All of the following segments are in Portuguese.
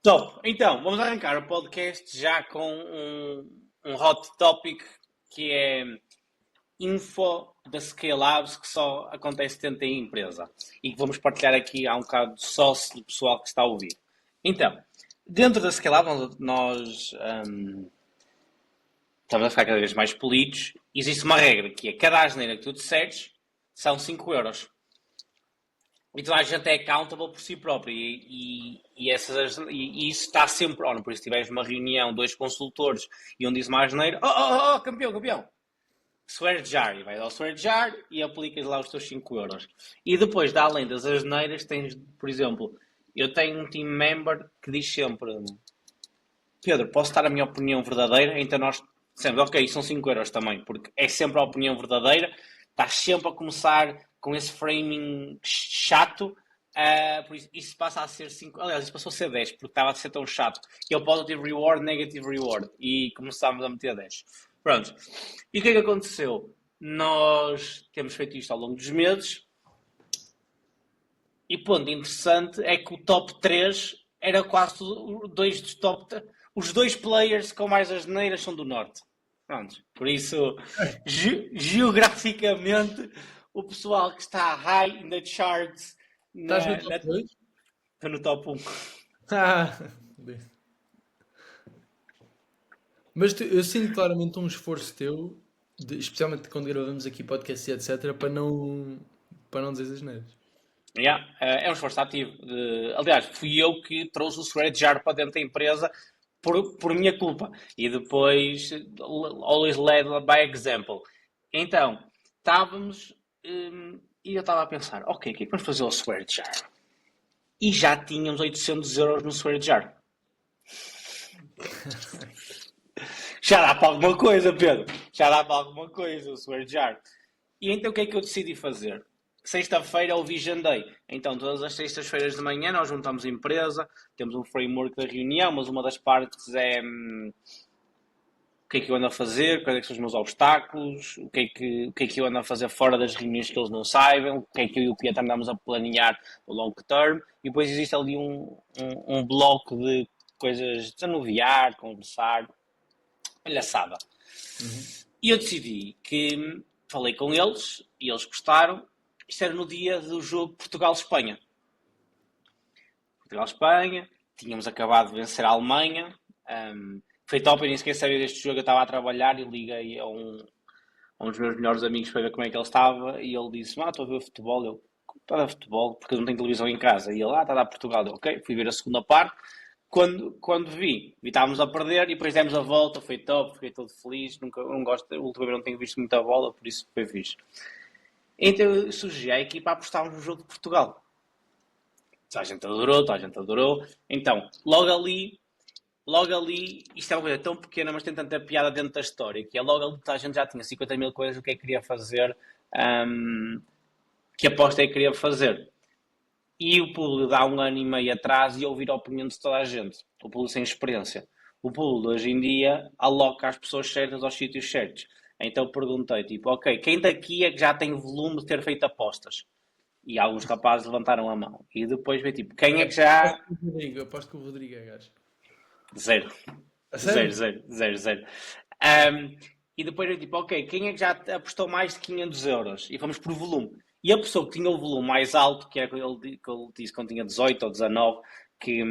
Top! Então, vamos arrancar o podcast já com um hot topic que é info da Scale Labs que só acontece dentro da empresa e que vamos partilhar aqui há um bocado de sócio do pessoal que está a ouvir. Então, dentro da Scale Labs nós estamos a ficar cada vez mais polidos. Existe uma regra que é cada asneira que tu disseres são 5 euros. Então a gente é accountable por si próprio e isso está sempre. Ora, por isso, se tiveres uma reunião, dois consultores e um diz mais asneira, campeão! Swear jar, e vais ao swear jar e aplicas lá os teus 5 euros. E depois, além das asneiras, tens, por exemplo, eu tenho um team member que diz sempre: Pedro, posso dar a minha opinião verdadeira? Então nós sempre, ok, são 5 euros também, porque é sempre a opinião verdadeira, estás sempre a começar com esse framing chato, por isso passa a ser 5, aliás, isso passou a ser 10, porque estava a ser tão chato, que é o positive reward, negative reward, e começámos a meter 10. Pronto. E o que é que aconteceu? Nós temos feito isto ao longo dos meses, e ponto interessante é que o top 3 era quase dois dos top. Os dois players com mais asneiras são do Norte. Pronto. Por isso, geograficamente, o pessoal que está high in the charts Estás no top 2? Estou no top 1. Mas eu sinto claramente um esforço teu, especialmente quando gravamos aqui podcast e etc., para não dizer asneiras. Yeah, é um esforço ativo. Aliás, fui eu que trouxe o swear jar para dentro da empresa por minha culpa. E depois, always led by example. Então, estávamos e eu estava a pensar, ok, o que é que vamos fazer ao swear jar? E já tínhamos 800 euros no swear jar. Já dá para alguma coisa, Pedro. Já dá para alguma coisa o swear jar. E então o que é que eu decidi fazer? Sexta-feira é o Vision Day. Então, todas as sextas-feiras de manhã nós juntamos a empresa, temos um framework da reunião, mas uma das partes é o que é que eu ando a fazer, quais é que são os meus obstáculos, o que é que eu ando a fazer fora das reuniões que eles não saibam, o que é que eu e o Pietro andamos a planear no long term, e depois existe ali um bloco de coisas, desanuviar, conversar, palhaçada. E eu decidi que falei com eles e eles gostaram. Isto era no dia do jogo Portugal-Espanha. Portugal-Espanha, tínhamos acabado de vencer a Alemanha. Foi top, eu nem sequer sabia deste jogo, eu estava a trabalhar e liguei a um dos meus melhores amigos para ver como é que ele estava e ele disse, estou a ver futebol. Eu, está a ver futebol? Porque eu não tenho televisão em casa. E ele, está a dar Portugal. Eu, ok, fui ver a segunda parte. Quando vi, estávamos a perder e depois demos a volta, foi top, fiquei todo feliz. Não gosto, ultimamente não tenho visto muita bola, por isso foi fixe. Então eu sugeri à equipa apostarmos no jogo de Portugal. Toda a gente adorou. Então, logo ali, isto é uma coisa tão pequena, mas tem tanta piada dentro da história, que é logo ali toda a gente já tinha 50 mil coisas o que é que queria fazer, que aposta é que queria fazer. E o público dá um ano e meio atrás e ouvir a opinião de toda a gente. O público sem experiência. O público hoje em dia aloca as pessoas certas aos sítios certos. Então perguntei, tipo, ok, quem daqui é que já tem volume de ter feito apostas? E alguns rapazes levantaram a mão. E depois veio tipo, quem é que já... Aposto que o Rodrigo é gajo. Zero. A sério? Zero. E depois veio tipo, ok, quem é que já apostou mais de 500 euros? E fomos por volume. E a pessoa que tinha o volume mais alto, que era que ele disse quando tinha 18 ou 19, que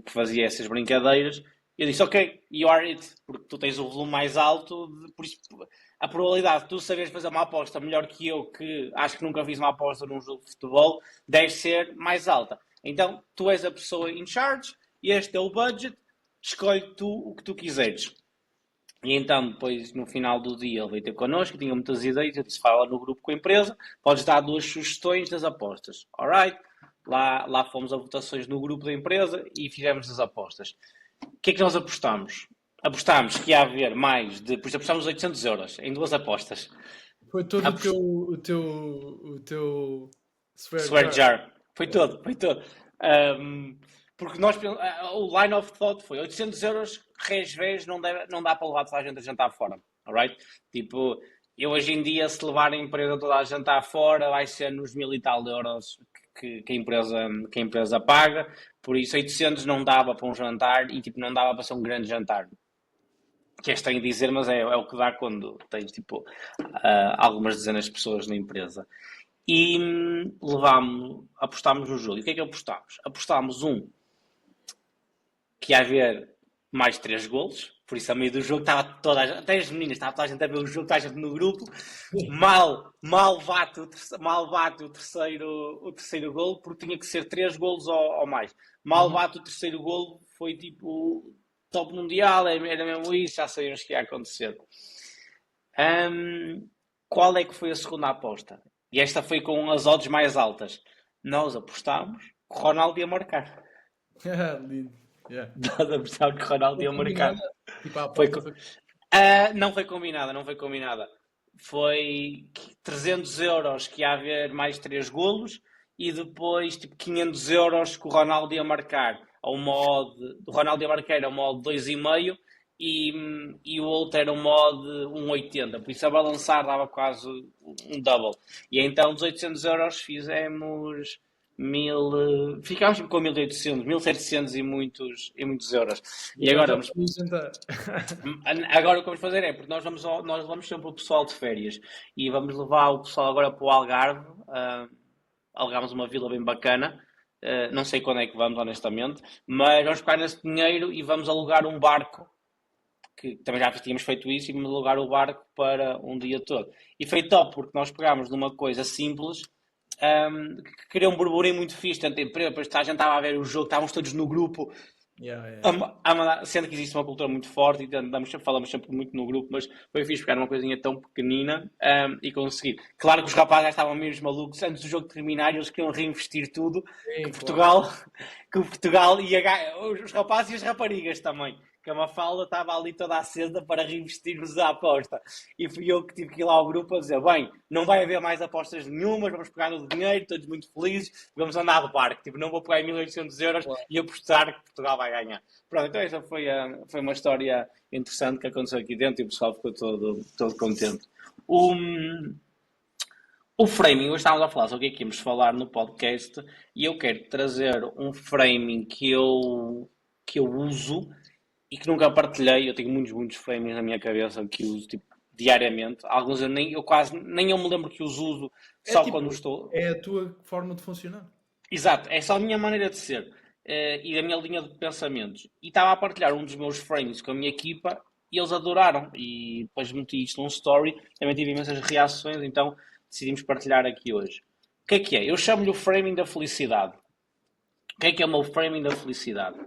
fazia essas brincadeiras, eu disse, ok, you are it, porque tu tens o volume mais alto, por isso a probabilidade de tu saberes fazer uma aposta melhor que eu, que acho que nunca fiz uma aposta num jogo de futebol, deve ser mais alta. Então, tu és a pessoa in charge, este é o budget, escolhe tu o que tu quiseres. E então, depois, no final do dia, ele veio ter connosco, tinha muitas ideias, eu disse, fala no grupo com a empresa, podes dar 2 sugestões das apostas. Alright? Lá fomos a votações no grupo da empresa e fizemos as apostas. O que é que nós apostámos? Apostámos que ia haver mais de... Por isso apostámos 800 euros em 2 apostas. Foi todo o teu Swear jar. Foi todo. Porque nós, o line of thought foi 800 euros, res não dá para levar toda a gente a jantar fora. Alright? Tipo, eu hoje em dia, se levar a empresa toda a jantar fora, vai ser nos 1000 e tal euros que a empresa paga, por isso 800 não dava para um jantar e tipo, não dava para ser um grande jantar. Que é estranho dizer, mas é o que dá quando tens tipo, algumas dezenas de pessoas na empresa. E apostámos no jogo. E o que é que apostámos? Apostámos que ia haver mais 3 golos, por isso a meio do jogo estava toda a gente, até as meninas, estava toda a gente a ver o jogo, toda a gente no grupo, mal bate o terceiro golo, porque tinha que ser 3 golos ou mais. Mal bate o terceiro golo, foi tipo top mundial, era mesmo isso, já sabíamos que ia acontecer. Qual é que foi a segunda aposta? E esta foi com as odds mais altas. Nós apostámos que o Ronaldo ia marcar. Lindo. Yeah. Nós apostámos que o Ronaldo Foi ia marcar. combinada? Tipo, a Foi, aposta foi. não foi combinada. Foi 300 euros que ia haver mais 3 golos e depois tipo 500 euros que o Ronaldo ia marcar a uma odd, o Ronaldo ia marcar a uma odd 2,5 e o outro era uma odd 1,80, por isso a balançar dava quase um double. E então dos 800 euros fizemos ficámos com 1800, 1700 e muitos euros. E agora vamos, agora o que vamos fazer é, porque nós vamos sempre o pessoal de férias e vamos levar o pessoal agora para o Algarve, alugámos uma vila bem bacana, não sei quando é que vamos honestamente, mas vamos pegar nesse dinheiro e vamos alugar um barco, que também já tínhamos feito isso, e vamos alugar o barco para um dia todo. E foi top, porque nós pegámos numa coisa simples, que criou um burburinho muito fixe, tanto em empresa, depois a gente estava a ver o jogo, estávamos todos no grupo, sendo que existe uma cultura muito forte e falamos sempre muito no grupo, mas foi fixe pegar uma coisinha tão pequenina e conseguir. Claro que os rapazes já estavam mesmo malucos antes do jogo terminar, eles queriam reinvestir tudo, Sim, que Portugal ia os rapazes e as raparigas também. Que a Mafalda estava ali toda acesa para reinvestirmos a aposta. E fui eu que tive que ir lá ao grupo a dizer, bem, não vai haver mais apostas nenhumas, vamos pegar no dinheiro, todos muito felizes, vamos andar de barco. Tipo, não vou pegar em 1800 euros e apostar que Portugal vai ganhar. Pronto, então essa foi uma história interessante que aconteceu aqui dentro e o pessoal ficou todo contente. O framing, hoje estávamos a falar sobre o que é que íamos falar no podcast e eu quero trazer um framing que eu uso e que nunca partilhei. Eu tenho muitos frames na minha cabeça que uso tipo, diariamente. Alguns eu quase nem eu me lembro que os uso só tipo, quando estou. É a tua forma de funcionar. Exato, é só a minha maneira de ser e a minha linha de pensamentos. E estava a partilhar um dos meus frames com a minha equipa e eles adoraram. E depois meti isto num story, também tive imensas reações, então decidimos partilhar aqui hoje. O que é? Eu chamo-lhe o framing da felicidade. O que é o meu framing da felicidade?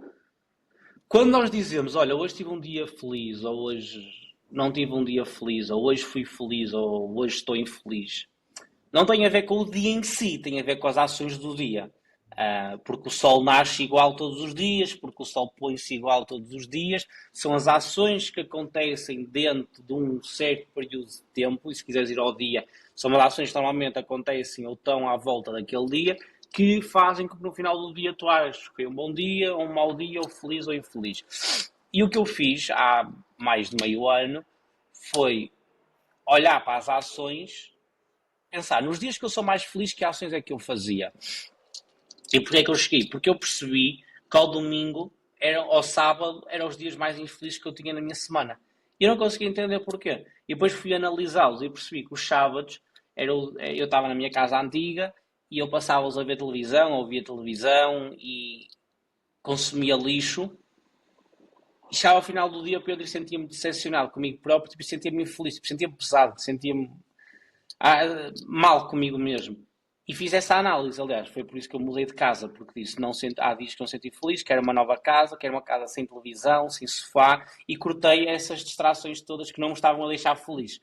Quando nós dizemos, olha, hoje tive um dia feliz, ou hoje não tive um dia feliz, ou hoje fui feliz, ou hoje estou infeliz, não tem a ver com o dia em si, tem a ver com as ações do dia. Porque o sol nasce igual todos os dias, porque o sol põe-se igual todos os dias, são as ações que acontecem dentro de um certo período de tempo, e se quiseres ir ao dia, são as ações que normalmente acontecem ou estão à volta daquele dia, que fazem com que no final do dia tu aches que foi um bom dia, um mau dia, ou feliz ou infeliz. E o que eu fiz há mais de meio ano foi olhar para as ações, pensar nos dias que eu sou mais feliz, que ações é que eu fazia. E porquê é que eu cheguei? Porque eu percebi que ao domingo, ao sábado, eram os dias mais infelizes que eu tinha na minha semana. E eu não conseguia entender porquê. E depois fui analisá-los e percebi que os sábados, eu estava na minha casa antiga, e eu passava-os a ver televisão, ouvia televisão e consumia lixo. E chegava ao final do dia, Pedro, e sentia-me decepcionado comigo próprio, tipo, sentia-me infeliz, tipo, sentia-me pesado, sentia-me mal comigo mesmo. E fiz essa análise, aliás, foi por isso que eu mudei de casa, porque disse, há dias que não senti feliz, quero uma nova casa, quero uma casa sem televisão, sem sofá, e cortei essas distrações todas que não me estavam a deixar feliz.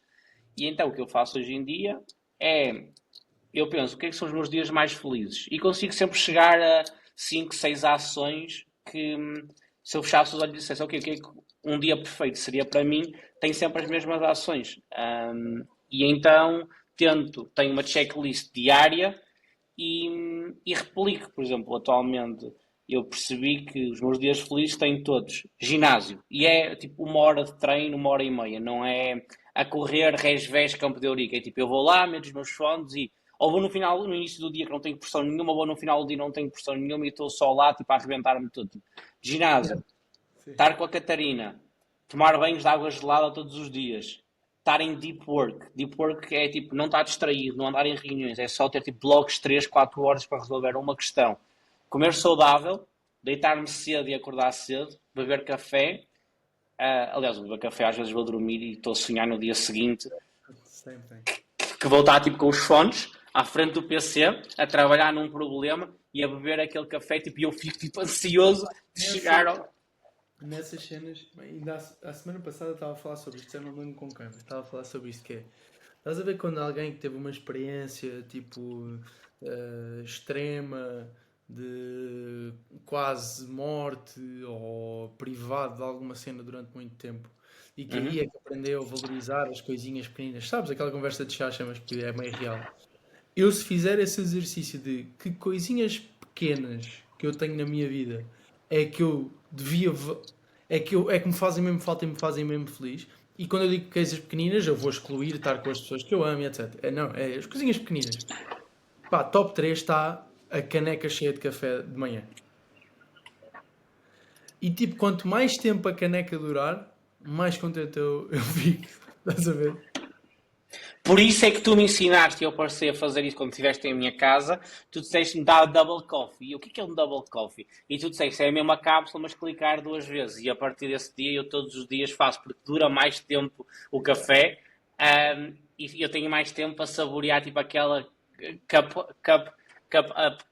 E então o que eu faço hoje em dia é... Eu penso, o que é que são os meus dias mais felizes? E consigo sempre chegar a 5, 6 ações que, se eu fechasse os olhos e dissesse, ok, o que é que um dia perfeito seria para mim, tem sempre as mesmas ações. E então tenho uma checklist diária e replico. Por exemplo, atualmente eu percebi que os meus dias felizes têm todos ginásio. E é tipo 1 hora de treino, 1 hora e meia. Não é a correr Resvés Campo de Ourique. É tipo, eu vou lá, meto os meus fones e... ou vou no início do dia que não tenho pressão nenhuma, ou vou no final do dia não tenho pressão nenhuma e estou só lá, tipo, a arrebentar-me tudo. Tipo, ginásio, Sim. estar com a Catarina, tomar banhos de água gelada todos os dias, estar em deep work. Deep work é tipo, não estar distraído, não andar em reuniões, é só ter tipo blocos 3, 4 horas para resolver uma questão. Comer saudável, deitar-me cedo e acordar cedo, beber café. Aliás, beber café às vezes vou dormir e estou a sonhar no dia seguinte Sempre. que vou estar tipo com os fones à frente do PC a trabalhar num problema e a beber aquele café tipo, e eu fico tipo ansioso de chegar ao... Nessas cenas, ainda a semana passada estava a falar sobre isto, já não lembro com quem, mas estava a falar sobre isto que é. Estás a ver quando alguém que teve uma experiência tipo extrema de quase morte ou privado de alguma cena durante muito tempo e que aí é que aprendeu a valorizar as coisinhas pequeninas, sabes? Aquela conversa de chacha, mas que é meio real. Eu, se fizer esse exercício de que coisinhas pequenas que eu tenho na minha vida é que eu devia. É que me fazem mesmo falta e me fazem mesmo feliz. E quando eu digo coisas pequeninas, eu vou excluir estar com as pessoas que eu amo e etc. Não, é as coisinhas pequeninas. Pá, top 3 está a caneca cheia de café de manhã. E tipo, quanto mais tempo a caneca durar, mais contente eu fico. Estás a ver? Por isso é que tu me ensinaste e eu passei a fazer isso quando estiveste em minha casa. Tu disseste-me dar double coffee. E o que é um double coffee? E tu disseste, é a mesma cápsula, mas clicar 2 vezes. E a partir desse dia eu todos os dias faço, porque dura mais tempo o café. E eu tenho mais tempo a saborear tipo aquela cup up.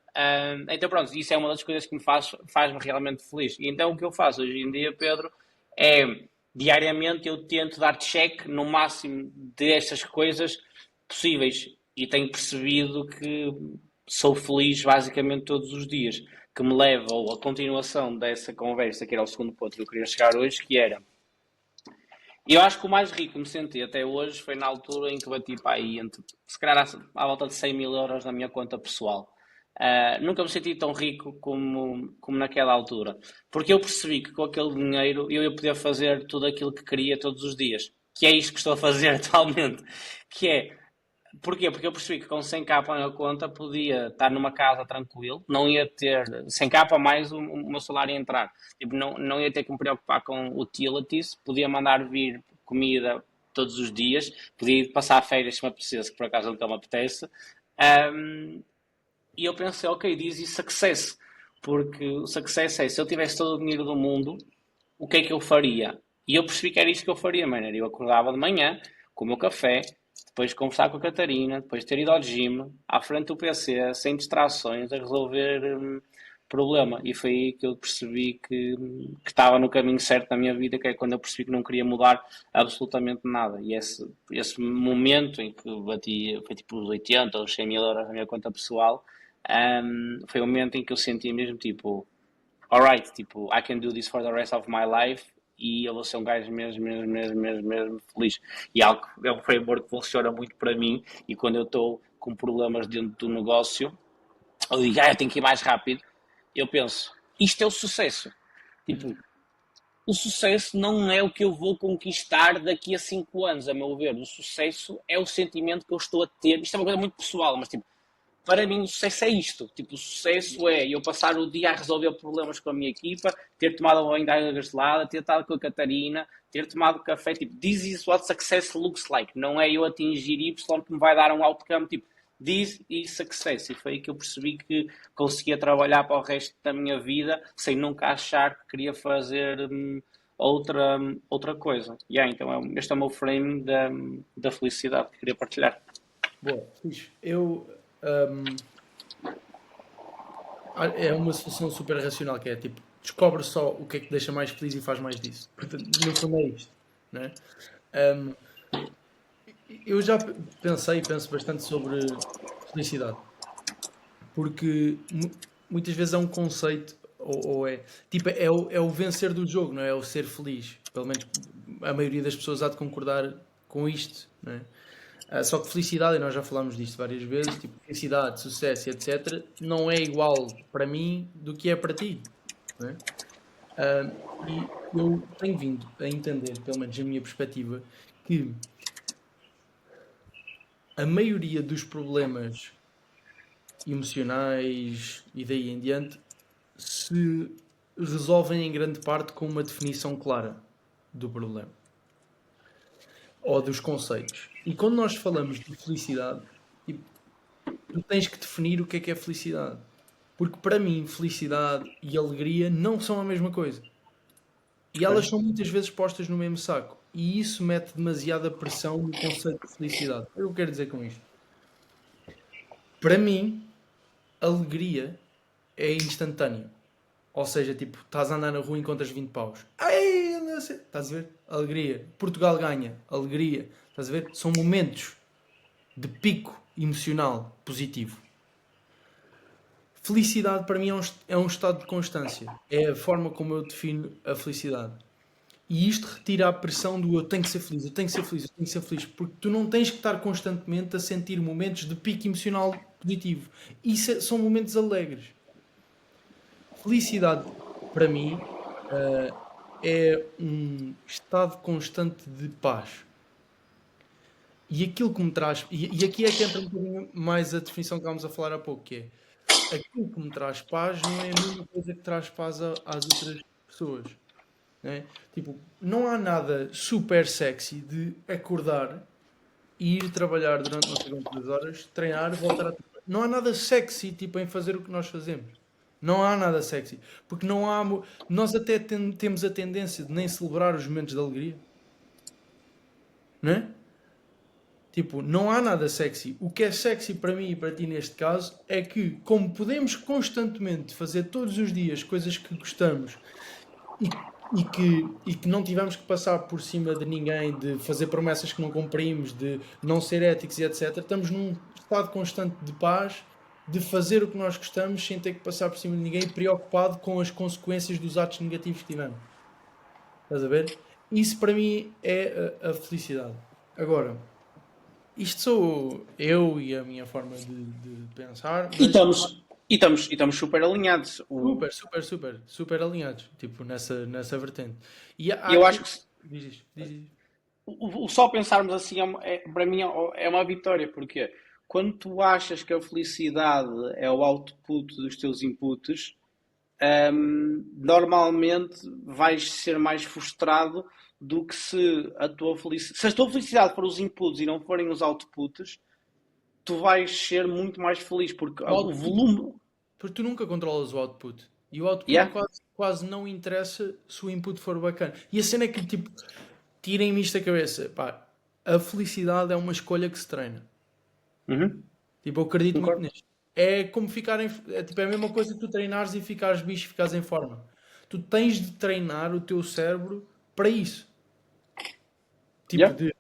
Então pronto, isso é uma das coisas que faz-me realmente feliz. E então o que eu faço hoje em dia, Pedro, é diariamente eu tento dar check no máximo destas coisas possíveis e tenho percebido que sou feliz basicamente todos os dias, que me leva à continuação dessa conversa, que era o segundo ponto que eu queria chegar hoje, que era, eu acho que o mais rico que me senti até hoje foi na altura em que bati para aí entre, se calhar à volta de 100 mil euros na minha conta pessoal. Nunca me senti tão rico como naquela altura. Porque eu percebi que com aquele dinheiro eu ia poder fazer tudo aquilo que queria todos os dias. Que é isto que estou a fazer atualmente. Que é, porquê? Porque eu percebi que com 100k na conta podia estar numa casa tranquilo, não ia ter 100k mais o meu salário a entrar. Tipo, não ia ter que me preocupar com utilities, podia mandar vir comida todos os dias, podia ir passar férias se me apetecesse, que por acaso nunca me apetece. Um, e eu pensei, ok, diz success. Porque o success é, se eu tivesse todo o dinheiro do mundo, o que é que eu faria? E eu percebi que era isto que eu faria, mano. Eu acordava de manhã, com o meu café, depois conversar com a Catarina, depois ter ido ao gym, à frente do PC, sem distrações, a resolver problema. E foi aí que eu percebi que estava no caminho certo na minha vida, que é quando eu percebi que não queria mudar absolutamente nada. E esse momento em que bati, foi tipo os 80 ou 100 mil euros na minha conta pessoal, foi o momento em que eu senti mesmo tipo, alright, tipo, I can do this for the rest of my life e eu vou ser um gajo mesmo feliz. E algo, é um framework que funciona muito para mim e quando eu estou com problemas dentro do negócio, eu digo, eu tenho que ir mais rápido, eu penso, isto é o sucesso. Tipo, o sucesso não é o que eu vou conquistar daqui a 5 anos, a meu ver. O sucesso é o sentimento que eu estou a ter. Isto é uma coisa muito pessoal, mas tipo, para mim o sucesso é isto. Tipo, o sucesso é eu passar o dia a resolver problemas com a minha equipa, ter tomado banho de água gelada, ter estado com a Catarina, ter tomado café. Tipo, this is what success looks like. Não é eu atingir Y que me vai dar um outcome. Tipo, this is success. E foi aí que eu percebi que conseguia trabalhar para o resto da minha vida sem nunca achar que queria fazer outra coisa. Então este é o meu frame da felicidade que queria partilhar. Boa, fixe. É uma solução super racional que é tipo, descobre só o que é que te deixa mais feliz e faz mais disso. Portanto, no fundo é isto, né? Um, eu já pensei e penso bastante sobre felicidade, porque muitas vezes é um conceito, ou é tipo, é o vencer do jogo, não é? É o ser feliz. Pelo menos a maioria das pessoas há de concordar com isto, não é? Só que felicidade, e nós já falámos disto várias vezes, tipo, felicidade, sucesso, etc., não é igual para mim do que é para ti. Não é? E eu tenho vindo a entender, pelo menos na minha perspectiva, que a maioria dos problemas. emocionais e daí em diante se resolvem em grande parte com uma definição clara do problema ou dos conceitos. E quando nós falamos de felicidade, tipo, tu tens que definir o que é felicidade. Porque para mim, felicidade e alegria não são a mesma coisa. E elas são muitas vezes postas no mesmo saco. E isso mete demasiada pressão no conceito de felicidade. O que eu quero dizer com isto? Para mim, alegria é instantânea. Ou seja, tipo, estás a andar na rua e encontras 20 paus. Ai, não sei. Estás a ver? Alegria. Portugal ganha. Alegria. Estás a ver? São momentos de pico emocional positivo. Felicidade para mim é um estado de constância. É a forma como eu defino a felicidade. E isto retira a pressão do eu tenho que ser feliz, eu tenho que ser feliz, eu tenho que ser feliz. Porque tu não tens que estar constantemente a sentir momentos de pico emocional positivo. Isso são momentos alegres. Felicidade, para mim, é um estado constante de paz. E aquilo que me traz. E aqui é que entra um bocadinho mais a definição que estávamos a falar há pouco, que é aquilo que me traz paz não é a mesma coisa que traz paz às outras pessoas. Né? Tipo, não há nada super sexy de acordar e ir trabalhar durante não sei quantas horas, treinar, voltar a trabalhar. Não há nada sexy tipo, em fazer o que nós fazemos. Não há nada sexy. Porque não há. Nós até temos a tendência de nem celebrar os momentos de alegria. Não é? Tipo, não há nada sexy. O que é sexy para mim e para ti neste caso é que, como podemos constantemente fazer todos os dias coisas que gostamos e, e que não tivemos que passar por cima de ninguém, de fazer promessas que não cumprimos, de não ser éticos e etc., estamos num estado constante de paz, de fazer o que nós gostamos sem ter que passar por cima de ninguém, preocupado com as consequências dos atos negativos que tivemos. Estás a ver? Isso para mim é a felicidade. Agora, isto sou eu e a minha forma de pensar, E mas estamos super alinhados. super alinhados, tipo, nessa vertente. E há Eu aqui. acho que Diz. o só pensarmos assim para mim é uma vitória, porque quando tu achas que a felicidade é o output dos teus inputs, normalmente vais ser mais frustrado do que se a tua felicidade. Se a tua felicidade for os inputs e não forem os outputs, tu vais ser muito mais feliz, porque O o output, volume. porque tu nunca controlas o output. E o output Yeah? quase não interessa se o input for bacana. E a cena é que, tipo, tirem-me isto da cabeça. Pá, a felicidade é uma escolha que se treina. Uhum. Tipo, eu acredito muito Concordo. nisto. É como ficar em. É, tipo, é a mesma coisa que tu treinares e ficares bicho, ficares em forma. Tu tens de treinar o teu cérebro para isso. Tipo, Yeah?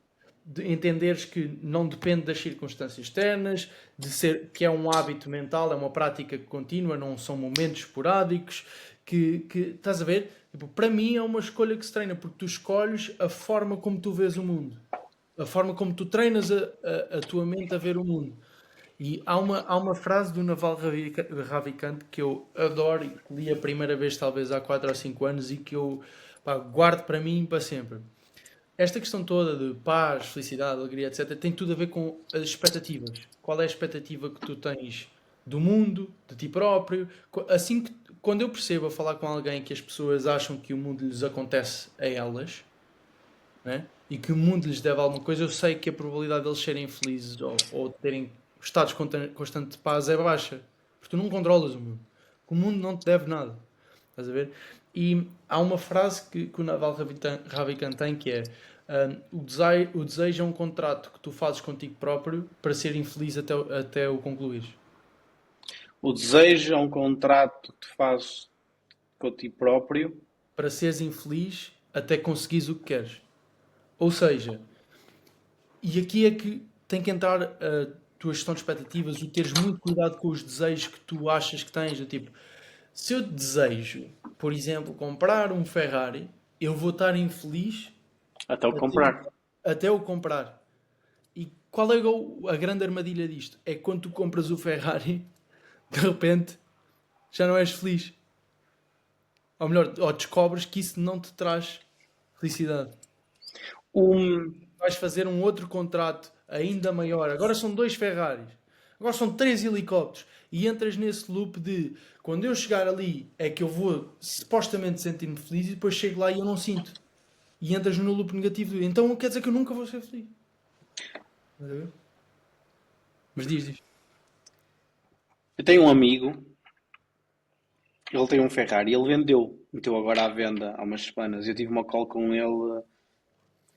de entenderes que não depende das circunstâncias externas, de ser que é um hábito mental, é uma prática contínua, não são momentos esporádicos, que estás a ver? Tipo, para mim é uma escolha que se treina, porque tu escolhes a forma como tu vês o mundo, a forma como tu treinas a tua mente a ver o mundo. E há uma frase do Naval Ravikant que eu adoro e que li a primeira vez talvez há 4 ou 5 anos e que eu pá, guardo para mim para sempre. Esta questão toda de paz, felicidade, alegria, etc., tem tudo a ver com as expectativas. Qual é a expectativa que tu tens do mundo, de ti próprio? Assim que, quando eu percebo a falar com alguém que as pessoas acham que o mundo lhes acontece a elas, né? E que o mundo lhes deve alguma coisa, eu sei que a probabilidade deles serem felizes ou terem estados constantes de paz é baixa. Porque tu não controlas o mundo. O mundo não te deve nada. Estás a ver? E há uma frase que o Naval Ravikant tem que é o desejo é um contrato que tu fazes contigo próprio para ser infeliz até o concluires. O desejo é um contrato que tu fazes com ti próprio. Para seres infeliz até conseguires o que queres. Ou seja, e aqui é que tem que entrar a tua gestão de expectativas, o teres muito cuidado com os desejos que tu achas que tens. Do tipo, se eu desejo, por exemplo, comprar um Ferrari, eu vou estar infeliz Até o até, comprar. até o comprar. E qual é a grande armadilha disto? É que quando tu compras o Ferrari, de repente já não és feliz. Ou melhor, ou descobres que isso não te traz felicidade. Um, Vais fazer um outro contrato ainda maior. Agora são dois Ferraris. Agora são três helicópteros. e entras nesse loop de quando eu chegar ali é que eu vou supostamente sentir-me feliz e depois chego lá e eu não sinto. E entras no loop negativo. Então quer dizer que eu nunca vou ser feliz. Estás a ver? Mas diz. Eu tenho um amigo, ele tem um Ferrari, ele meteu agora à venda há umas semanas. Eu tive uma call com ele.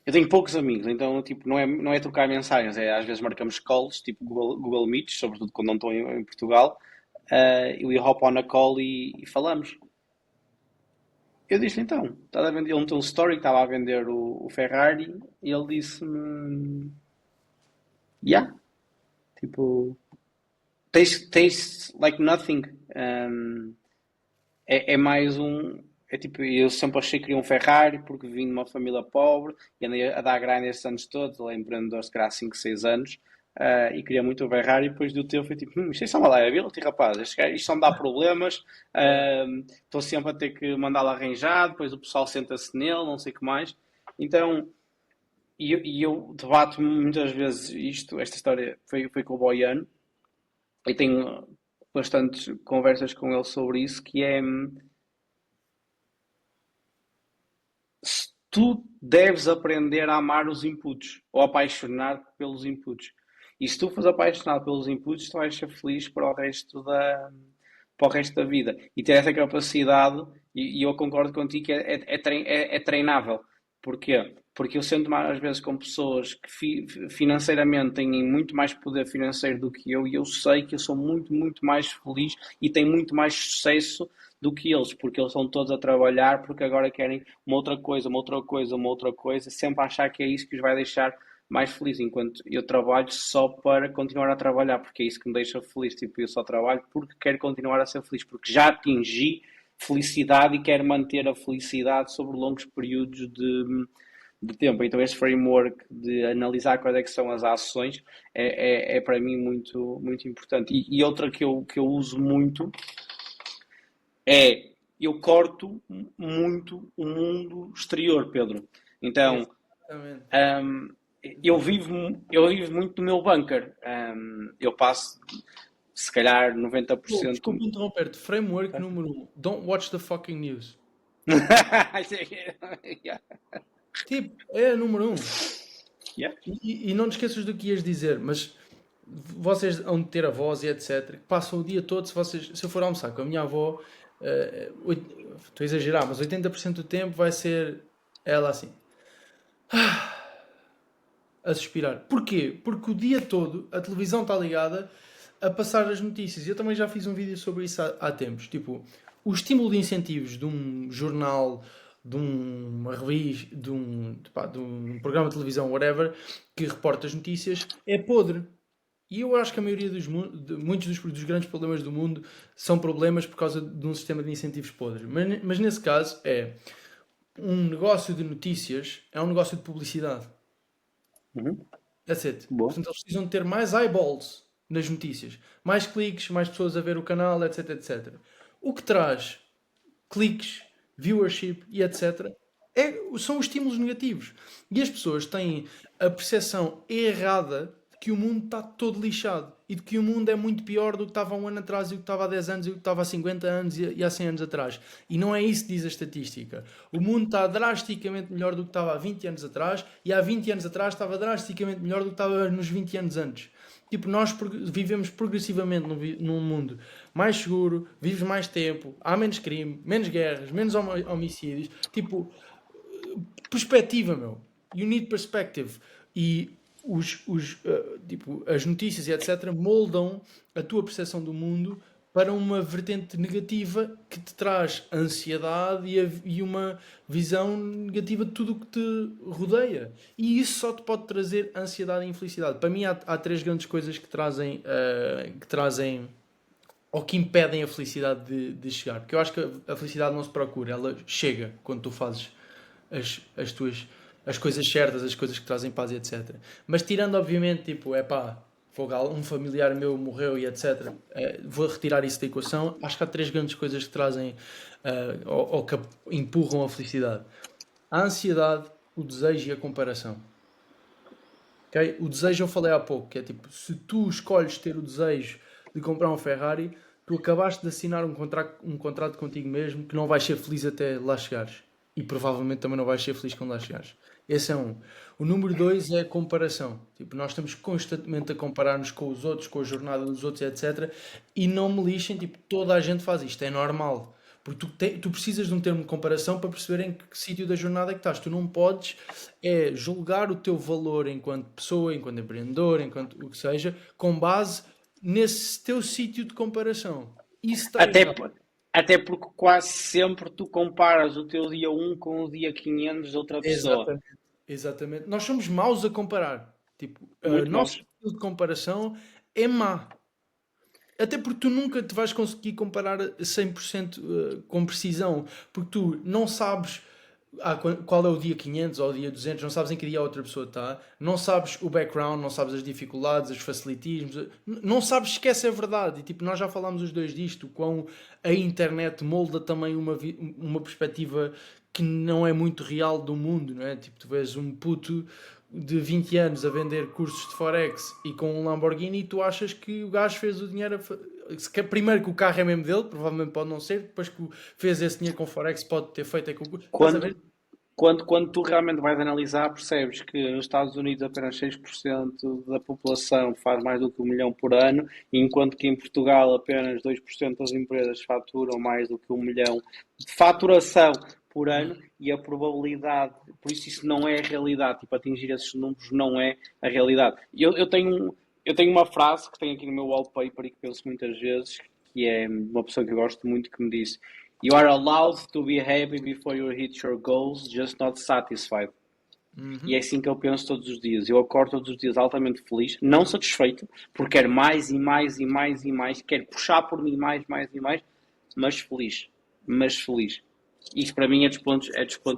Eu tenho poucos amigos, então tipo, não é trocar mensagens, é às vezes marcamos calls, tipo Google Meets, sobretudo quando não estou em Portugal. Eu hop on a call e falamos. Eu disse então, estás a vender, ele meteu um story que estava a vender o Ferrari e ele disse-me, yeah, tipo, tastes like nothing. É mais um. É tipo, eu sempre achei que queria um Ferrari porque vim de uma família pobre e andei a dar grind estes anos todos. Ele é empreendedor, se calhar há 5, 6 anos. E queria muito o Ferrari. E depois do tempo foi tipo: isto é só uma liability, rapaz. Isto só me dá problemas. Estou sempre a ter que mandá-lo arranjado. Depois o pessoal senta-se nele, não sei o que mais. Então, eu debato muitas vezes isto. Esta história foi com o Boiano. E tenho bastantes conversas com ele sobre isso. Que é. Tu deves aprender a amar os inputs ou apaixonar-te pelos inputs. E se tu fores apaixonado pelos inputs, tu vais ser feliz para o resto da vida. E ter essa capacidade, e eu concordo contigo que é treinável. Porquê? Porque eu sento-me às vezes com pessoas que financeiramente têm muito mais poder financeiro do que eu, e eu sei que eu sou muito, muito mais feliz e tenho muito mais sucesso do que eles, porque eles estão todos a trabalhar, porque agora querem uma outra coisa, uma outra coisa, uma outra coisa, sempre a achar que é isso que os vai deixar mais feliz, enquanto eu trabalho só para continuar a trabalhar, porque é isso que me deixa feliz. Tipo, eu só trabalho porque quero continuar a ser feliz, porque já atingi felicidade e quero manter a felicidade sobre longos períodos de tempo. Então este framework de analisar quais é que são as ações é para mim muito, muito importante. E outra que eu uso muito eu corto muito o mundo exterior, Pedro. Então, Exatamente. eu vivo muito no meu bunker. Eu passo, se calhar, 90%. Desculpa interromper-te. Framework número 1. Don't watch the fucking news. Yeah. Tipo, é a número 1. Yeah. E não te esqueças do que ias dizer, mas vocês hão de ter avós e etc. Que passam o dia todo, se eu for almoçar com a minha avó, estou a exagerar, mas 80% do tempo vai ser ela assim, a suspirar. Porquê? Porque o dia todo a televisão está ligada a passar as notícias. Eu também já fiz um vídeo sobre isso há tempos. Tipo, o estímulo de incentivos de um jornal, de uma revista, de um programa de televisão, whatever, que reporta as notícias, é podre. E eu acho que a maioria muitos dos grandes problemas do mundo são problemas por causa de um sistema de incentivos podres. Mas nesse caso um negócio de notícias é um negócio de publicidade. That's it. Boa. Portanto, eles precisam de ter mais eyeballs nas notícias. Mais cliques, mais pessoas a ver o canal, etc, etc. O que traz cliques, viewership e etc. São os estímulos negativos. E as pessoas têm a percepção errada de que o mundo está todo lixado. E de que o mundo é muito pior do que estava há um ano atrás, e do que estava há 10 anos, e do que estava há 50 anos e há 100 anos atrás. E não é isso que diz a estatística. O mundo está drasticamente melhor do que estava há 20 anos atrás, e há 20 anos atrás estava drasticamente melhor do que estava nos 20 anos antes. Tipo, nós vivemos progressivamente num mundo mais seguro, vives mais tempo, há menos crime, menos guerras, menos homicídios. Tipo, perspectiva, meu. You need perspective. E tipo, as notícias e etc. moldam a tua percepção do mundo para uma vertente negativa que te traz ansiedade e uma visão negativa de tudo o que te rodeia. E isso só te pode trazer ansiedade e infelicidade. Para mim há 3 grandes coisas que trazem ou que impedem a felicidade de chegar. Porque eu acho que a felicidade não se procura, ela chega quando tu fazes as coisas certas, as coisas que trazem paz e etc. Mas tirando, obviamente, tipo, um familiar meu morreu e etc. Vou retirar isso da equação. Acho que há 3 grandes coisas que trazem ou que empurram a felicidade: a ansiedade, o desejo e a comparação. Okay? O desejo eu falei há pouco, que é tipo, se tu escolhes ter o desejo de comprar um Ferrari, tu acabaste de assinar um contrato contigo mesmo que não vais ser feliz até lá chegares. E provavelmente também não vais ser feliz quando lá chegares. Esse é um. O número dois é a comparação. Tipo, nós estamos constantemente a comparar-nos com os outros, com a jornada dos outros, etc. E não me lixem, tipo, toda a gente faz isto, é normal. Porque tu precisas de um termo de comparação para perceber em que sítio da jornada é que estás. Tu não podes julgar o teu valor enquanto pessoa, enquanto empreendedor, enquanto o que seja, com base nesse teu sítio de comparação. Isso está Até, errado. até porque quase sempre tu comparas o teu dia 1 com o dia 500 de outra pessoa. Exatamente. Exatamente. Nós somos maus a comparar. Tipo, a Muito nossa maus. estilo de comparação é má. Até porque tu nunca te vais conseguir comparar a 100% com precisão, porque tu não sabes qual é o dia 500 ou o dia 200, não sabes em que dia a outra pessoa está, não sabes o background, não sabes as dificuldades, os facilitismos, não sabes se essa é verdade. E tipo, nós já falámos os dois disto, quão a internet molda também uma perspectiva que não é muito real do mundo, não é? Tipo, tu vês um puto de 20 anos a vender cursos de Forex e com um Lamborghini e tu achas que o gajo fez o dinheiro primeiro que o carro é mesmo dele, provavelmente pode não ser, depois que fez esse dinheiro com Forex pode ter feito é com o... Estás a ver? Quando, quando tu realmente vais analisar, percebes que nos Estados Unidos apenas 6% da população faz mais do que 1 milhão por ano, enquanto que em Portugal apenas 2% das empresas faturam mais do que 1 milhão de faturação por ano, e a probabilidade, por isso não é a realidade, tipo, atingir esses números não é a realidade. Eu tenho uma frase que tenho aqui no meu wallpaper e que penso muitas vezes, que é uma pessoa que eu gosto muito que me disse: You are allowed to be happy before you hit your goals, just not satisfied. E é assim que eu penso todos os dias. Eu acordo todos os dias altamente feliz, não satisfeito, porque quero mais e mais e mais e mais, quero puxar por mim mais, mais e mais, mas feliz. Mas feliz. Isso para mim é dos pontos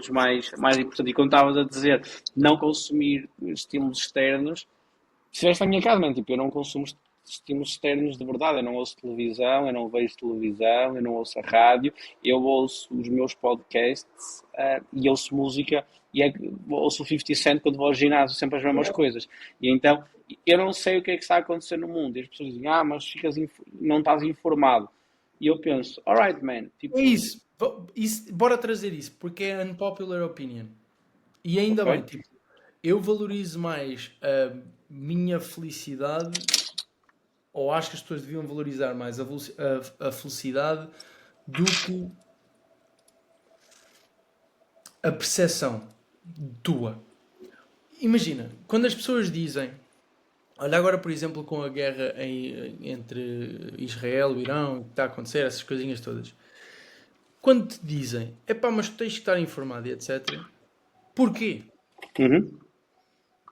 mais importantes. E quando estavas a dizer não consumir estímulos externos, se estiveste na minha casa, mano, tipo, eu não consumo estímulos externos de verdade. Eu não ouço televisão, eu não vejo televisão, eu não ouço a rádio, eu ouço os meus podcasts e ouço música e ouço o 50 Cent quando vou ao ginásio, sempre as mesmas coisas. E então, eu não sei o que é que está a acontecer no mundo. E as pessoas dizem, mas não estás informado. E eu penso, alright, man, É tipo, isso. Bora trazer isso, porque é unpopular opinion. E ainda ok? bem, tipo, eu valorizo mais a minha felicidade, ou acho que as pessoas deviam valorizar mais a felicidade do que a percepção tua. Imagina, quando as pessoas dizem, olha agora por exemplo com a guerra entre Israel e o Irão, o que está a acontecer, essas coisinhas todas. Quando te dizem, epá, mas tu tens que estar informado e etc. Porquê? Uhum.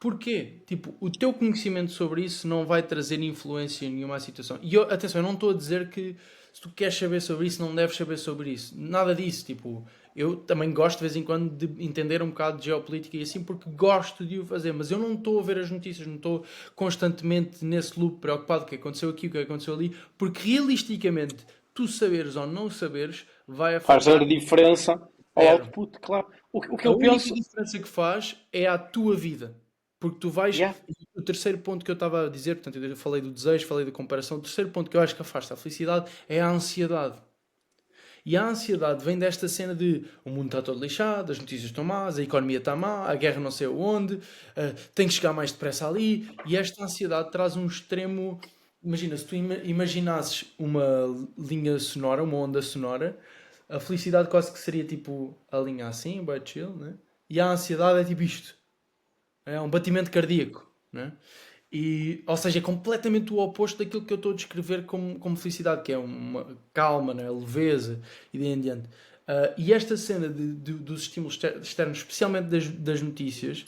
Porquê? Tipo, o teu conhecimento sobre isso não vai trazer influência em nenhuma situação. E atenção, eu não estou a dizer que se tu queres saber sobre isso, não deves saber sobre isso. Nada disso. Tipo, eu também gosto de vez em quando de entender um bocado de geopolítica e assim, porque gosto de o fazer. Mas eu não estou a ver as notícias, não estou constantemente nesse loop preocupado com o que aconteceu aqui, o que aconteceu ali, porque realisticamente, tu saberes ou não saberes, vai Faz a afetar diferença ao zero. output, claro. O que A eu única penso, diferença que faz é a tua vida. Porque tu vais. yeah, O terceiro ponto que eu estava a dizer, portanto, eu falei do desejo, falei da comparação. O terceiro ponto que eu acho que afasta a felicidade é a ansiedade. E a ansiedade vem desta cena de o mundo está todo lixado, as notícias estão más, a economia está má, a guerra não sei onde, tem que chegar mais depressa ali. E esta ansiedade traz um extremo. Imagina, se tu imaginasses uma linha sonora, uma onda sonora, a felicidade quase que seria tipo a linha assim, bem chill, né? E a ansiedade é tipo isto. É um batimento cardíaco, né? E, ou seja, é completamente o oposto daquilo que eu estou a descrever como felicidade, que é uma calma, né? Leveza e daí em diante. E esta cena dos estímulos externos, especialmente das notícias,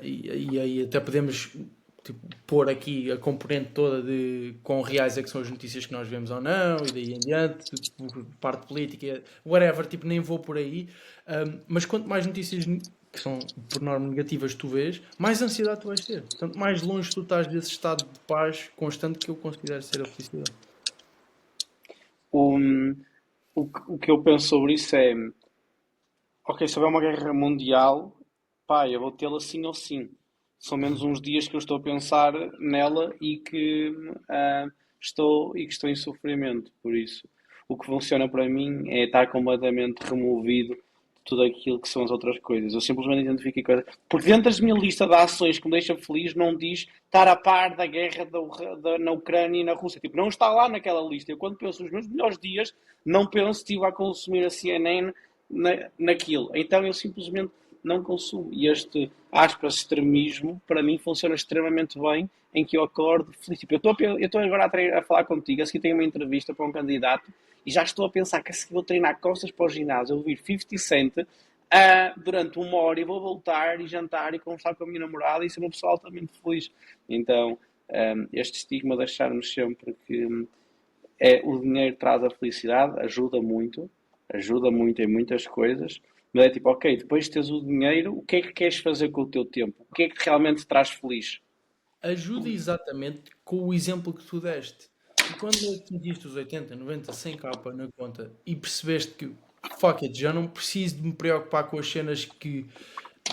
e aí até podemos tipo, pôr aqui a componente toda de quão reais é que são as notícias que nós vemos ou não, e daí em diante, por parte política, whatever, tipo, nem vou por aí. Mas quanto mais notícias que são por norma negativas tu vês, mais ansiedade tu vais ter. Portanto, mais longe tu estás desse estado de paz constante que eu considero ser a felicidade. o, o que eu penso sobre isso é, ok, se houver uma guerra mundial, pá, eu vou tê-la sim ou sim. São menos uns dias que eu estou a pensar nela e que e que estou em sofrimento. Por isso, o que funciona para mim é estar completamente removido de tudo aquilo que são as outras coisas. Eu simplesmente identifico coisas. Porque dentro da minha lista de ações que me deixa feliz, não diz estar a par da guerra na Ucrânia e na Rússia. Tipo, não está lá naquela lista. Eu, quando penso nos meus melhores dias, não penso que estive a consumir a CNN naquilo. Então eu simplesmente não consumo. E este, aspas, extremismo, para mim funciona extremamente bem, em que eu acordo feliz. Tipo, eu estou agora a falar contigo, a seguir tenho uma entrevista para um candidato e já estou a pensar que a seguir vou treinar costas para o ginásio, ouvir 50 Cent durante 1 hora e vou voltar e jantar e conversar com a minha namorada e ser uma pessoa altamente feliz. Então, este estigma de acharmos sempre que o dinheiro traz a felicidade, ajuda muito em muitas coisas, mas é tipo, ok, depois de teres o dinheiro, o que é que queres fazer com o teu tempo? O que é que realmente te traz feliz? Ajuda exatamente com o exemplo que tu deste. Tu quando atingiste os 80, 90, 100 capa na conta e percebeste que, fuck it, já não preciso de me preocupar com as cenas que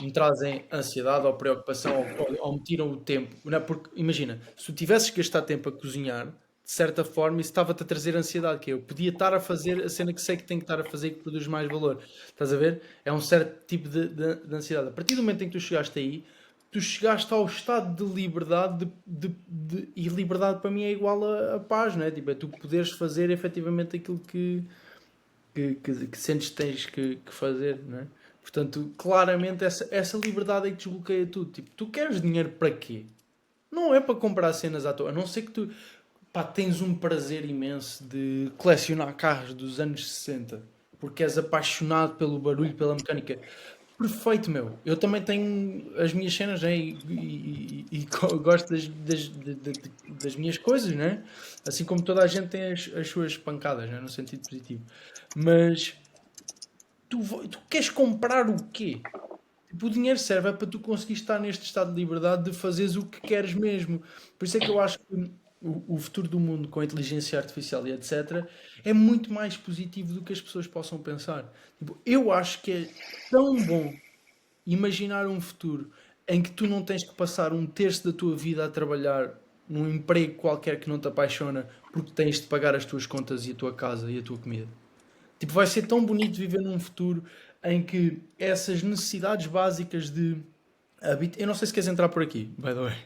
me trazem ansiedade ou preocupação ou me tiram o tempo. Não é? Porque, imagina, se tu tivesses que gastar tempo a cozinhar, de certa forma, isso estava-te a trazer ansiedade, que eu podia estar a fazer a cena que sei que tenho que estar a fazer e que produz mais valor. Estás a ver? É um certo tipo de ansiedade. A partir do momento em que tu chegaste aí, tu chegaste ao estado de liberdade e liberdade para mim é igual a paz, não é? Tipo, é tu poderes fazer efetivamente aquilo que sentes que tens que fazer, não é? Portanto, claramente essa liberdade é que desbloqueia tudo. Tipo, tu queres dinheiro para quê? Não é para comprar cenas à toa, a não ser que tu pá, tens um prazer imenso de colecionar carros dos anos 60 porque és apaixonado pelo barulho, pela mecânica. Perfeito, meu. Eu também tenho as minhas cenas, né? E gosto das minhas coisas, né? Assim como toda a gente tem as suas pancadas, né? No sentido positivo. Mas tu queres comprar o quê? Tipo, o dinheiro serve é para tu conseguir estar neste estado de liberdade de fazeres o que queres mesmo. Por isso é que eu acho que o futuro do mundo com a inteligência artificial e etc. é muito mais positivo do que as pessoas possam pensar. Tipo, eu acho que é tão bom imaginar um futuro em que tu não tens que passar um terço da tua vida a trabalhar num emprego qualquer que não te apaixona porque tens de pagar as tuas contas e a tua casa e a tua comida. Tipo, vai ser tão bonito viver num futuro em que essas necessidades básicas de eu não sei se queres entrar por aqui, by the way.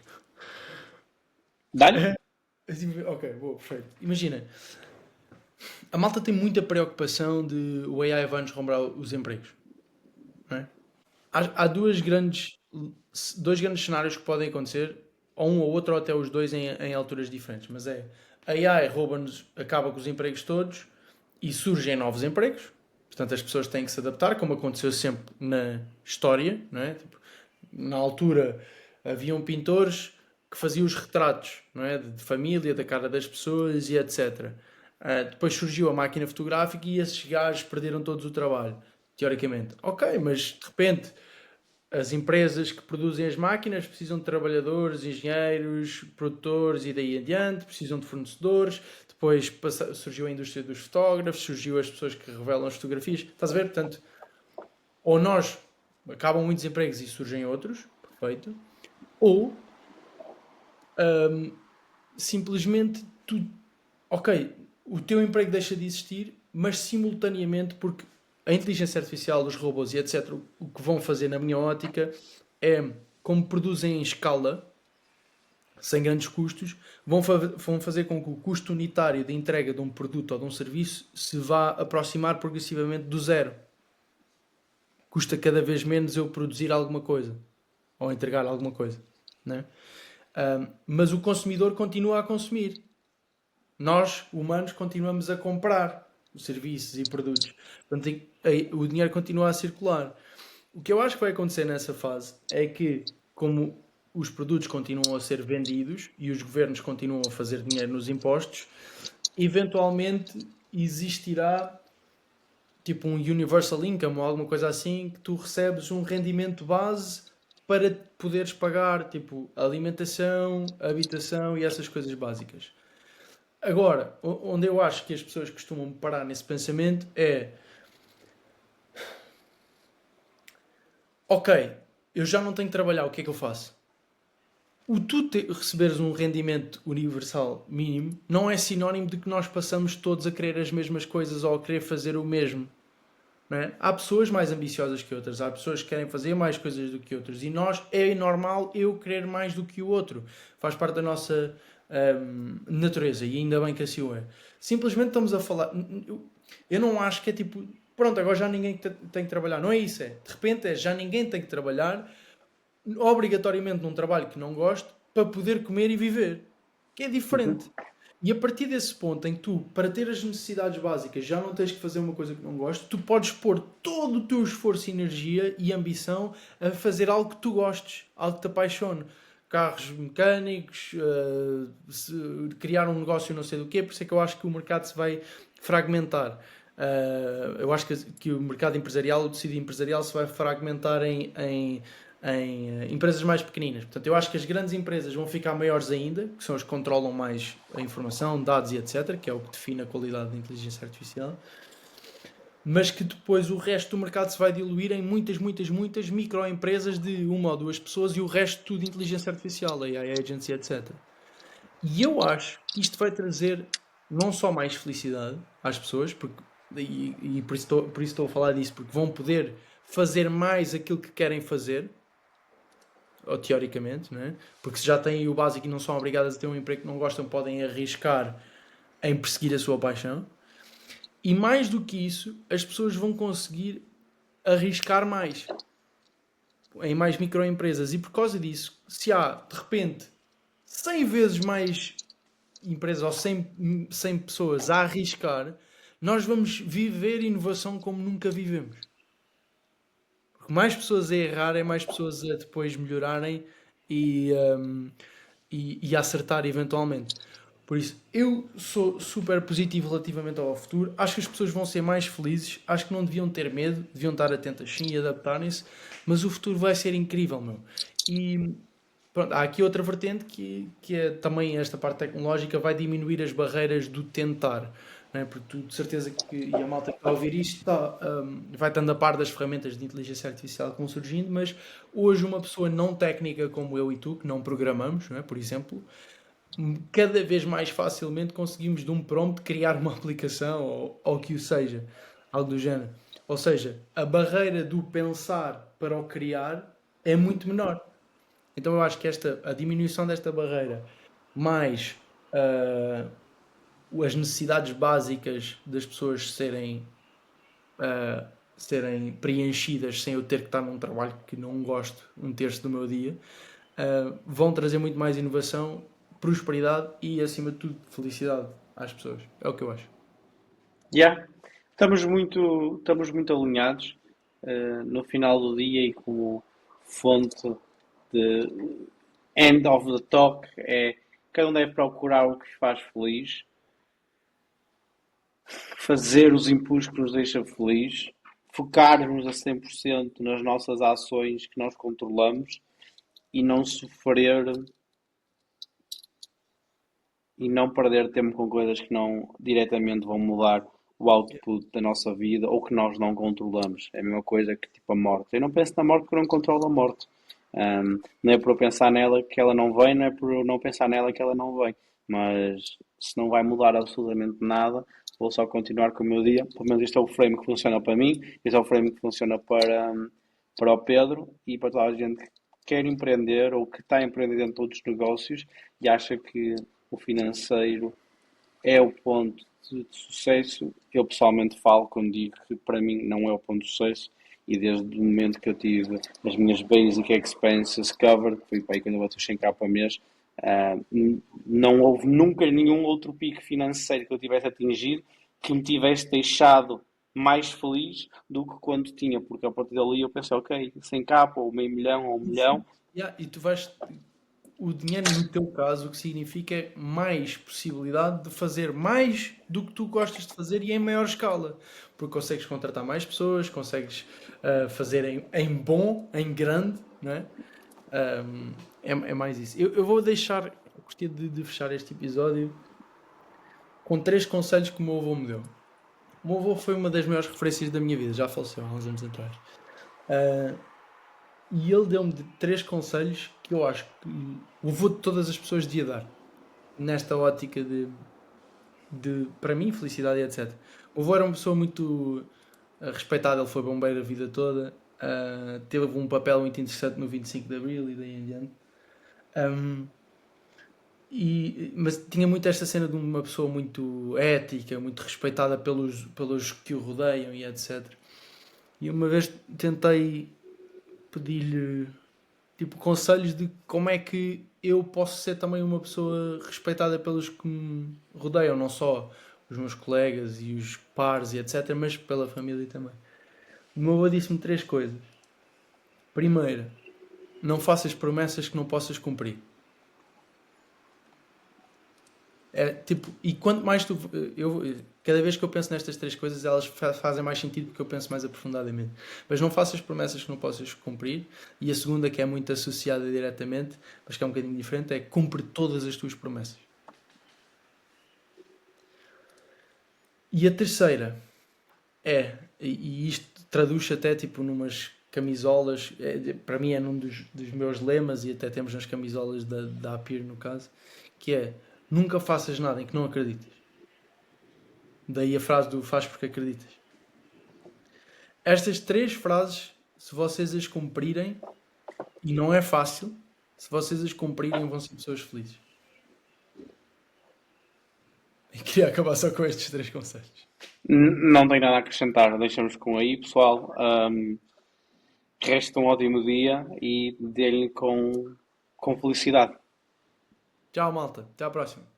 Dá-lhe? Ok, boa, perfeito. Imagina, a malta tem muita preocupação de o AI vai-nos roubar os empregos, não é? Há dois grandes cenários que podem acontecer, ou um ou outro, ou até os dois em alturas diferentes. Mas é a AI rouba-nos, acaba com os empregos todos e surgem novos empregos. Portanto, as pessoas têm que se adaptar, como aconteceu sempre na história, não é? Tipo, na altura haviam pintores que faziam os retratos, não é? De família, da cara das pessoas e etc. Depois surgiu a máquina fotográfica e esses gajos perderam todos o trabalho, teoricamente. Ok, mas de repente as empresas que produzem as máquinas precisam de trabalhadores, engenheiros, produtores e daí em diante, precisam de fornecedores. Depois surgiu a indústria dos fotógrafos, surgiu as pessoas que revelam as fotografias. Estás a ver? Portanto, ou nós acabam muitos empregos e surgem outros, perfeito, ou simplesmente tu, ok, o teu emprego deixa de existir, mas simultaneamente, porque a inteligência artificial, os robôs e etc., o que vão fazer na minha ótica é, como produzem em escala, sem grandes custos, vão fazer com que o custo unitário de entrega de um produto ou de um serviço se vá aproximar progressivamente do zero. Custa cada vez menos eu produzir alguma coisa ou entregar alguma coisa, né? Mas o consumidor continua a consumir. Nós, humanos, continuamos a comprar os serviços e produtos. Portanto, o dinheiro continua a circular. O que eu acho que vai acontecer nessa fase é que, como os produtos continuam a ser vendidos e os governos continuam a fazer dinheiro nos impostos, eventualmente existirá tipo um universal income ou alguma coisa assim que tu recebes um rendimento base para poderes pagar tipo alimentação, habitação e essas coisas básicas. Agora, onde eu acho que as pessoas costumam parar nesse pensamento é ok, eu já não tenho que trabalhar, o que é que eu faço? receberes um rendimento universal mínimo não é sinónimo de que nós passamos todos a querer as mesmas coisas ou a querer fazer o mesmo. Não é? Há pessoas mais ambiciosas que outras, há pessoas que querem fazer mais coisas do que outras e é normal eu querer mais do que o outro. Faz parte da nossa natureza e ainda bem que assim o é. Simplesmente estamos a falar. Eu não acho que é tipo, pronto, agora já ninguém tem que trabalhar. Não é isso, é. De repente já ninguém tem que trabalhar obrigatoriamente num trabalho que não gosto para poder comer e viver. Que é diferente. E a partir desse ponto em que tu, para ter as necessidades básicas, já não tens que fazer uma coisa que não gostes, tu podes pôr todo o teu esforço, energia e ambição a fazer algo que tu gostes, algo que te apaixone. Carros mecânicos, criar um negócio não sei do quê, por isso é que eu acho que o mercado se vai fragmentar. Eu acho que o mercado empresarial, o tecido empresarial se vai fragmentar em empresas mais pequeninas. Portanto, eu acho que as grandes empresas vão ficar maiores ainda, que são as que controlam mais a informação, dados e etc., que é o que define a qualidade da inteligência artificial, mas que depois o resto do mercado se vai diluir em muitas microempresas de uma ou duas pessoas e o resto tudo inteligência artificial, AI agents e etc. E eu acho que isto vai trazer não só mais felicidade às pessoas, e por isso estou a falar disso, porque vão poder fazer mais aquilo que querem fazer, ou teoricamente, não é? Porque se já têm o básico e não são obrigadas a ter um emprego que não gostam, podem arriscar em perseguir a sua paixão. E mais do que isso, as pessoas vão conseguir arriscar mais em mais microempresas. E por causa disso, se há, de repente, 100 vezes mais empresas ou 100 pessoas a arriscar, nós vamos viver inovação como nunca vivemos. Porque mais pessoas a errarem, mais pessoas a depois melhorarem e a acertar eventualmente. Por isso, eu sou super positivo relativamente ao futuro. Acho que as pessoas vão ser mais felizes. Acho que não deviam ter medo, deviam estar atentas sim e adaptarem-se. Mas o futuro vai ser incrível, meu. E pronto, há aqui outra vertente que é também esta parte tecnológica vai diminuir as barreiras do tentar. Não é? Porque tu, de certeza e a malta que está a ouvir isto vai estando a par das ferramentas de inteligência artificial que vão surgindo, mas hoje uma pessoa não técnica como eu e tu, que não programamos, não é? Por exemplo, cada vez mais facilmente conseguimos de um prompt criar uma aplicação ou que o seja, algo do género. Ou seja, a barreira do pensar para o criar é muito menor. Então eu acho que a diminuição desta barreira mais as necessidades básicas das pessoas serem preenchidas sem eu ter que estar num trabalho que não gosto um terço do meu dia, vão trazer muito mais inovação, prosperidade e, acima de tudo, felicidade às pessoas. É o que eu acho. Yeah. Estamos muito alinhados no final do dia e como fonte de end of the talk é cada um deve procurar o que os faz feliz, fazer os inputs que nos deixam feliz, focar-nos a 100% nas nossas ações que nós controlamos e não sofrer e não perder tempo com coisas que não diretamente vão mudar o output da nossa vida ou que nós não controlamos. É a mesma coisa que tipo a morte. Eu não penso na morte porque eu não controlo a morte. Não é por eu pensar nela que ela não vem, não é por eu não pensar nela que ela não vem. Mas se não vai mudar absolutamente nada, vou só continuar com o meu dia. Pelo menos este é o frame que funciona para mim, este é o frame que funciona para o Pedro e para toda a gente que quer empreender ou que está a empreender dentro de outros negócios e acha que o financeiro é o ponto de sucesso. Eu pessoalmente falo quando digo que para mim não é o ponto de sucesso e desde o momento que eu tive as minhas basic expenses covered, que foi para aí quando eu bati os 100k por mês, não houve nunca nenhum outro pico financeiro que eu tivesse atingido que me tivesse deixado mais feliz do que quando tinha, porque a partir dali eu pensei, ok, 100k ou meio milhão ou 1 milhão. Yeah, e tu vais. O dinheiro, no teu caso, o que significa é mais possibilidade de fazer mais do que tu gostas de fazer e em maior escala. Porque consegues contratar mais pessoas, consegues fazer em bom, em grande, não é? É mais isso. Eu vou deixar, gostei de fechar este episódio com 3 conselhos que o meu avô me deu. O meu avô foi uma das maiores referências da minha vida, já faleceu há uns anos atrás. E ele deu-me 3 conselhos que eu acho que o avô de todas as pessoas devia dar. Nesta ótica para mim, felicidade e etc. O avô era uma pessoa muito respeitada, ele foi bombeiro a vida toda, teve um papel muito interessante no 25 de Abril e daí em diante. Um, mas tinha muito esta cena de uma pessoa muito ética, muito respeitada pelos que o rodeiam e etc. E uma vez tentei pedir-lhe tipo conselhos de como é que eu posso ser também uma pessoa respeitada pelos que me rodeiam, não só os meus colegas e os pares e etc, mas pela família também. O meu avô disse-me 3 coisas. Primeira, não faças promessas que não possas cumprir. É, tipo, e quanto mais cada vez que eu penso nestas 3 coisas, elas fazem mais sentido porque eu penso mais aprofundadamente. Mas não faças promessas que não possas cumprir. E a segunda, que é muito associada diretamente, mas que é um bocadinho diferente, é cumpre todas as tuas promessas. E a terceira e isto traduz até tipo numas camisolas, para mim é num dos meus lemas e até temos nas camisolas da Apir no caso, que é nunca faças nada em que não acreditas. Daí a frase do faz porque acreditas. Estas 3 frases, se vocês as cumprirem, e não é fácil, se vocês as cumprirem vão ser pessoas felizes. E queria acabar só com estes 3 conselhos. Não tenho nada a acrescentar, deixamos com aí, pessoal. Resta um ótimo dia e dê-lhe com felicidade. Tchau, malta. Até à próxima.